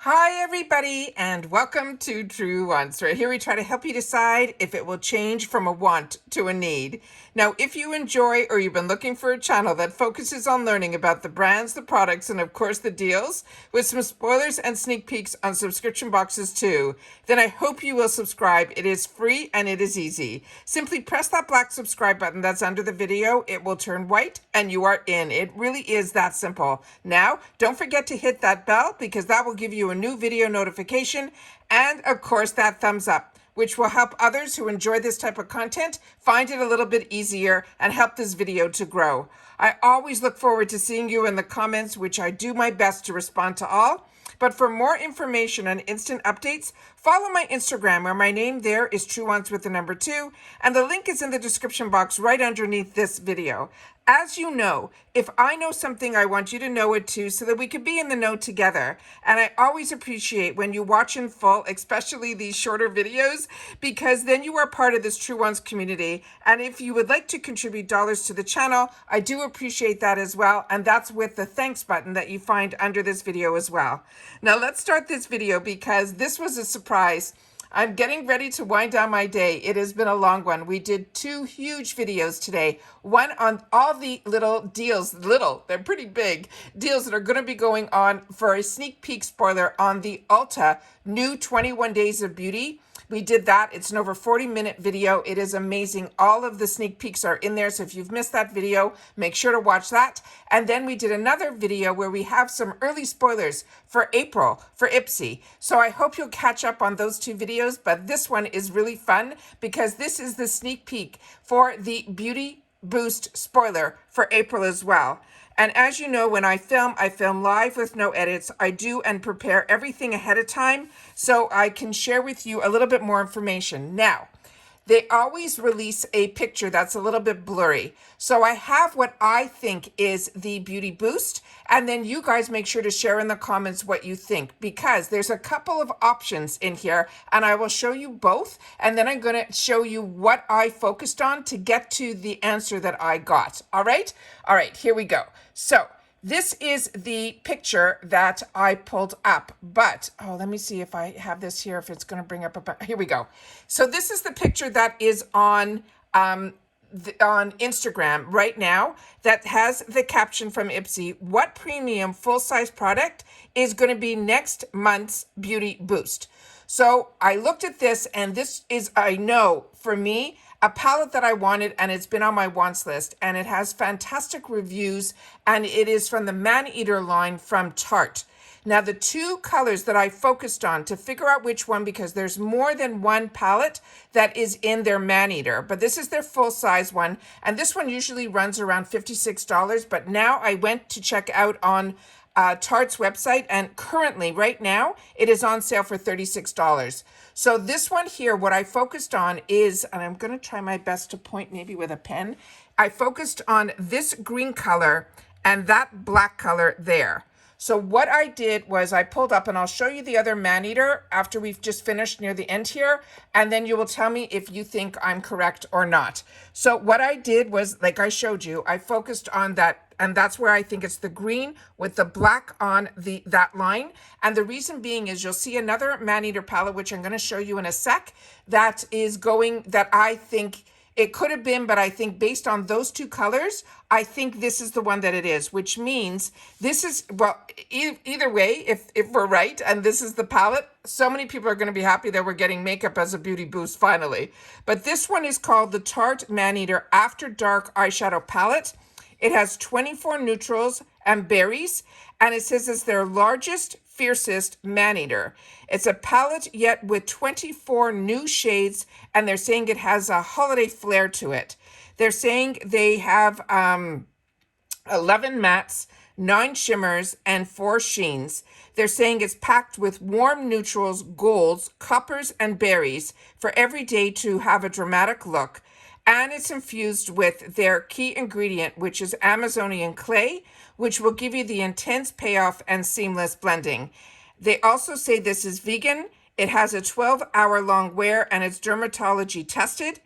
Hi everybody and welcome to Truewants. Right here we try to help you decide if it will change from a want to a need. Now if you enjoy or you've been looking for a channel that focuses on learning about the brands, the products, and of course the deals, with some spoilers and sneak peeks on subscription boxes too, then I hope you will subscribe. It is free and it is easy. Simply press that black subscribe button that's under the video. It will turn white and you are in. It really is that simple. Now don't forget to hit that bell because that will give you a new video notification, and of course that thumbs up, which will help others who enjoy this type of content find it a little bit easier and help this video to grow. I always look forward to seeing you in the comments, which I do my best to respond to all. But for more information and instant updates, follow my Instagram, where my name there is Truewants with the number 2, and the link is in the description box right underneath this video. As you know, if I know something, I want you to know it too, so that we can be in the know together. And I always appreciate when you watch in full, especially these shorter videos, because then you are part of this Truewants community. And if you would like to contribute dollars to the channel, I do appreciate that as well. And that's with the thanks button that you find under this video as well. Now let's start this video because this was a surprise. I'm getting ready to wind down my day. It has been a long one. We did 2 huge videos today. One on all the little deals, they're pretty big, deals that are going to be going on for a sneak peek spoiler on the Ulta new 21 Days of Beauty. We did that. It's an over 40-minute video. It is amazing. All of the sneak peeks are in there. So if you've missed that video, make sure to watch that. And then we did another video where we have some early spoilers for April for IPSY. So I hope you'll catch up on those 2 videos. But this one is really fun because this is the sneak peek for the Beauty Boost spoiler for April as well. And as you know, when I film live with no edits. I do and prepare everything ahead of time so I can share with you a little bit more information. Now, they always release a picture that's a little bit blurry. So I have what I think is the Beauty Boost, and then you guys make sure to share in the comments what you think, because there's a couple of options in here and I will show you both, and then I'm going to show you what I focused on to get to the answer that I got. All right, here we go. So this is the picture that I pulled up, but, let me see if I have this here, if it's going to bring up, here we go. So this is the picture that is on Instagram right now that has the caption from IPSY, what premium full-size product is going to be next month's Beauty Boost? So I looked at this, and this is, I know, for me, a palette that I wanted, and it's been on my wants list, and it has fantastic reviews, and it is from the Man-Eater line from Tarte. Now, the 2 colors that I focused on to figure out which one, because there's more than one palette that is in their Man-Eater, but this is their full-size one, and this one usually runs around $56, but now I went to check out on Tarte's website, and currently, right now, it is on sale for $36. So this one here, what I focused on is, and I'm going to try my best to point maybe with a pen, I focused on this green color and that black color there. So what I did was I pulled up, and I'll show you the other Man-Eater after we've just finished near the end here, and then you will tell me if you think I'm correct or not. So what I did was, like I showed you, I focused on that, and that's where I think it's the green with the black on that line. And the reason being is you'll see another Man-Eater palette, which I'm going to show you in a sec, that is going, that I think it could have been, but I think based on those 2 colors, I think this is the one that it is, which means this is, well, either way, if we're right, and this is the palette, so many people are going to be happy that we're getting makeup as a beauty boost finally. But this one is called the Tarte Man-Eater After Dark Eyeshadow Palette. It has 24 neutrals and berries, and it says it's their largest, fiercest Man-Eater. It's a palette yet with 24 new shades, and they're saying it has a holiday flair to it. They're saying they have 11 mattes, 9 shimmers, and 4 sheens. They're saying it's packed with warm neutrals, golds, coppers, and berries for every day to have a dramatic look. And it's infused with their key ingredient, which is Amazonian clay, which will give you the intense payoff and seamless blending. They also say this is vegan. It has a 12-hour long wear, and it's dermatology tested.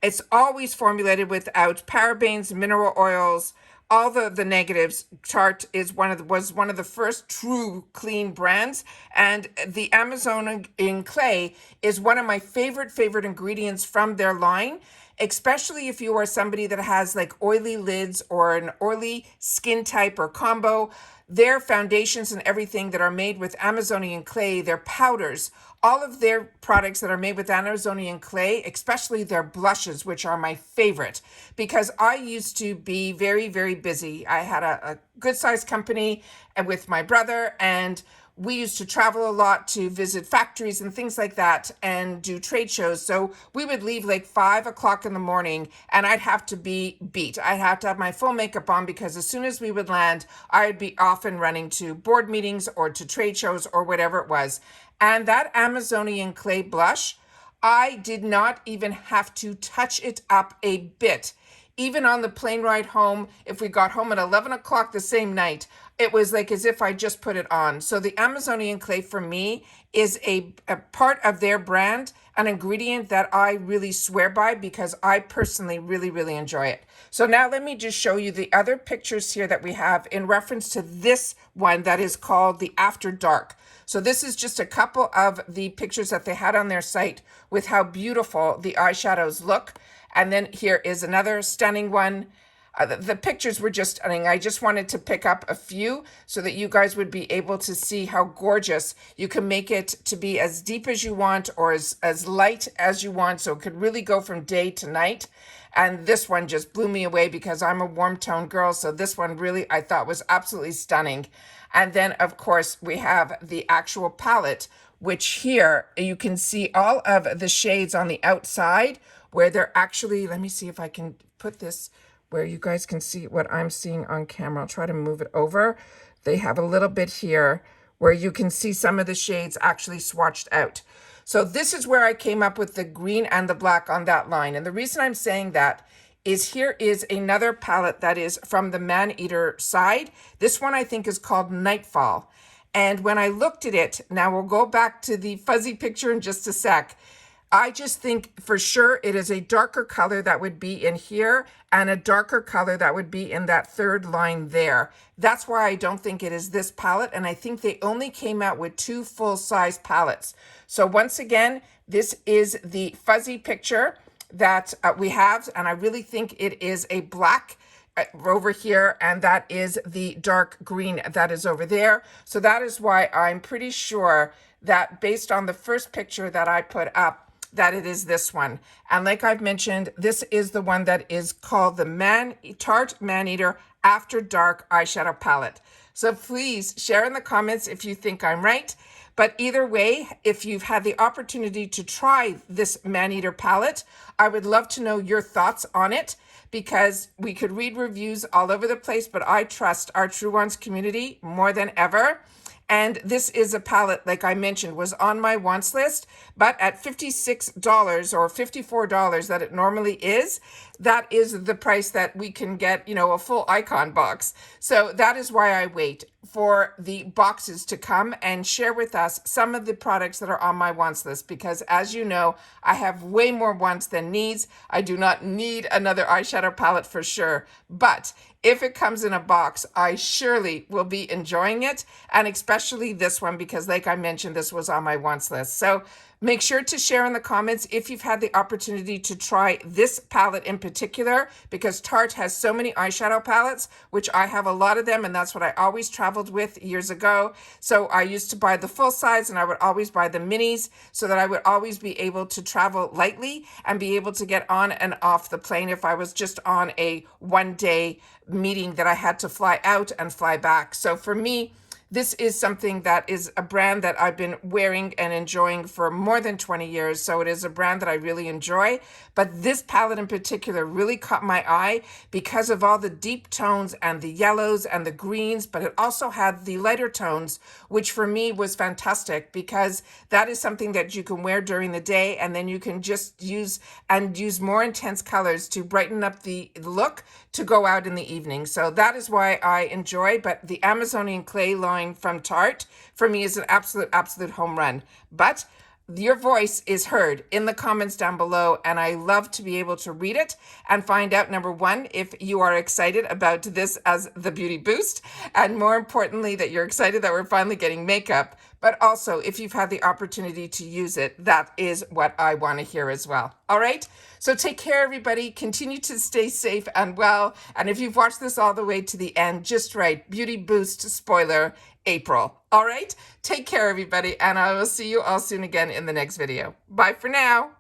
It's always formulated without parabens, mineral oils, all the negatives. Tarte is was one of the first true clean brands, and the Amazonian clay is one of my favorite ingredients from their line, especially if you are somebody that has like oily lids or an oily skin type or combo. Their foundations and everything that are made with Amazonian clay, their powders, all of their products that are made with Amazonian clay, especially their blushes, which are my favorite, because I used to be very busy. I had a good sized company and with my brother, and we used to travel a lot to visit factories and things like that and do trade shows. So we would leave like 5 o'clock in the morning and I'd have to be beat. I'd have to have my full makeup on because as soon as we would land, I'd be off and running to board meetings or to trade shows or whatever it was. And that Amazonian clay blush, I did not even have to touch it up a bit. Even on the plane ride home, if we got home at 11 o'clock the same night, it was like as if I just put it on. So the Amazonian clay for me is a part of their brand, an ingredient that I really swear by because I personally really enjoy it. So now let me just show you the other pictures here that we have in reference to this one that is called the After Dark. So this is just a couple of the pictures that they had on their site with how beautiful the eyeshadows look. And then here is another stunning one. The pictures were just stunning. I just wanted to pick up a few so that you guys would be able to see how gorgeous you can make it to be as deep as you want or as light as you want. So it could really go from day to night. And this one just blew me away because I'm a warm tone girl. So this one really I thought was absolutely stunning. And then of course we have the actual palette, which here you can see all of the shades on the outside where they're actually, let me see if I can put this where you guys can see what I'm seeing on camera. I'll try to move it over. They have a little bit here where you can see some of the shades actually swatched out. So this is where I came up with the green and the black on that line. And the reason I'm saying that is here is another palette that is from the Man-Eater side. This one I think is called Nightfall. And when I looked at it, now we'll go back to the fuzzy picture in just a sec. I just think for sure it is a darker color that would be in here and a darker color that would be in that third line there. That's why I don't think it is this palette. And I think they only came out with 2 full-size palettes. So once again, this is the fuzzy picture that we have. And I really think it is a black over here, and that is the dark green that is over there. So that is why I'm pretty sure that based on the first picture that I put up, that it is this one. And like I've mentioned, this is the one that is called the Tarte Man-Eater After Dark Eyeshadow Palette. So please share in the comments if you think I'm right. But either way, if you've had the opportunity to try this Man-Eater palette, I would love to know your thoughts on it, because we could read reviews all over the place, but I trust our Truewants community more than ever. And this is a palette, like I mentioned, was on my wants list, but at $56 or $54 that it normally is, that is the price that we can get, you know, a full icon box. So that is why I wait for the boxes to come and share with us some of the products that are on my wants list, because as you know, I have way more wants than needs. I do not need another eyeshadow palette for sure, but if it comes in a box, I surely will be enjoying it, and especially this one because like I mentioned, this was on my wants list. So make sure to share in the comments if you've had the opportunity to try this palette in particular, because Tarte has so many eyeshadow palettes, which I have a lot of them, and that's what I always traveled with years ago. So I used to buy the full size and I would always buy the minis so that I would always be able to travel lightly and be able to get on and off the plane if I was just on a one-day meeting that I had to fly out and fly back. So for me, this is something that is a brand that I've been wearing and enjoying for more than 20 years. So it is a brand that I really enjoy. But this palette in particular really caught my eye because of all the deep tones and the yellows and the greens, but it also had the lighter tones, which for me was fantastic because that is something that you can wear during the day and then you can just use more intense colors to brighten up the look to go out in the evening. So that is why I enjoy, but the Amazonian clay line from Tarte for me is an absolute home run. But your voice is heard in the comments down below, and I love to be able to read it and find out, number one, if you are excited about this as the beauty boost, and more importantly, that you're excited that we're finally getting makeup, but also if you've had the opportunity to use it. That is what I want to hear as well. All right, so take care, everybody. Continue to stay safe and well, and if you've watched this all the way to the end, just write beauty boost spoiler April. All right, take care, everybody, and I will see you all soon again in the next video. Bye for now.